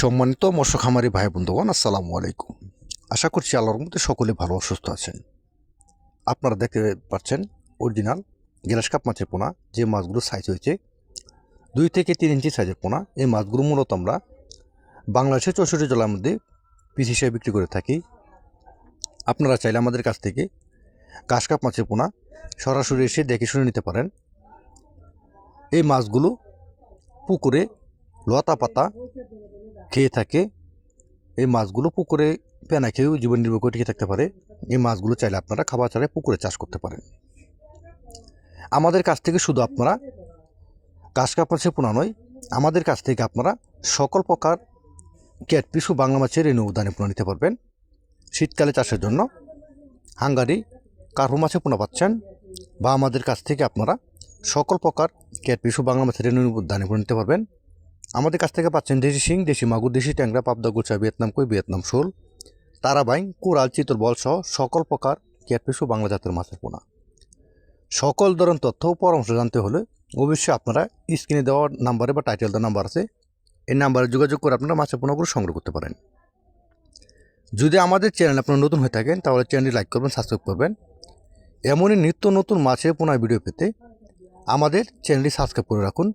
সম্মানিত মৎস্য খামারি ভাই বন্ধুগণ, আসসালামু আলাইকুম। আশা করছি আল্লাহর মধ্যে সকলে ভালো ও সুস্থ আছেন। আপনারা দেখতে পাচ্ছেন অরিজিনাল গ্লাস কাপ মাছের পোনা, যে মাছগুলো সাইজ হয়েছে 2 থেকে 3 ইঞ্চি সাইজের পোনা। এই মাছগুলো মূলত আমরা বাংলাদেশের 64 জেলার মধ্যে পিস হিসেবে বিক্রি করে থাকি। আপনারা চাইলে আমাদের কাছ থেকে গ্লাস কাপ মাছের পোনা সরাসরি এসে দেখে শুনে নিতে পারেন। এই মাছগুলো পুকুরে লতা পাতা খেয়ে থাকে। এই মাছগুলো পুকুরে পেনা খেয়েও জীবন নির্বাহ করে টিকে থাকতে পারে। এই মাছগুলো চাইলে আপনারা খাবার ছাড়াই পুকুরে চাষ করতে পারেন। আমাদের কাছ থেকে শুধু আপনারা ঘাস কাপ মাছের পোনা নয়, আমাদের কাছ থেকে আপনারা সকল প্রকার ক্যাটফিশ ও বাংলা মাছের রেণু উদ্যানে পোনা নিতে পারবেন। শীতকালে চাষের জন্য হাঙ্গারি কার্পো মাছের পোনা পাচ্ছেন, বা আমাদের কাছ থেকে আপনারা সকল প্রকার ক্যাটফিশ ও বাংলা মাছের রেণু উদ্যানে পোনা নিতে পারবেন। আমাদের কাছ থেকে পাচ্ছেন দেশি শিং, দেশি মাগুর, দেশি ট্যাংরা, পাবদা, গোচা, ভিয়েতনাম কই, ভিয়েতনাম শোল, তারাবাইন, কোরাল, চিতল, বল সহ সকল প্রকার ক্যাটফিশ ও বাংলা জাতের মাছের পোনা। সকল ধরনের তথ্য ও পরামর্শ জানতে হলে অবশ্যই আপনারা স্ক্রিনে দেওয়া নাম্বারে বা টাইটেল দেওয়া নাম্বার আছে, এই নাম্বারে যোগাযোগ করে আপনারা মাছের পোনাগুলো সংগ্রহ করতে পারেন। যদি আমাদের চ্যানেল আপনারা নতুন হয়ে থাকেন তাহলে চ্যানেলটি লাইক করবেন, সাবস্ক্রাইব করবেন। এমনই নিত্য নতুন মাছের পোনা ভিডিও পেতে আমাদের চ্যানেলটি সাবস্ক্রাইব করে রাখুন।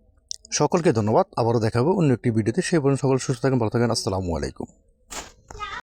সকলকে ধন্যবাদ। আবারও দেখা হবে অন্য একটি ভিডিওতে। সেই পর্যন্ত সকল সুস্থ থাকেন, ভালো থাকেন। আসসালামু আলাইকুম।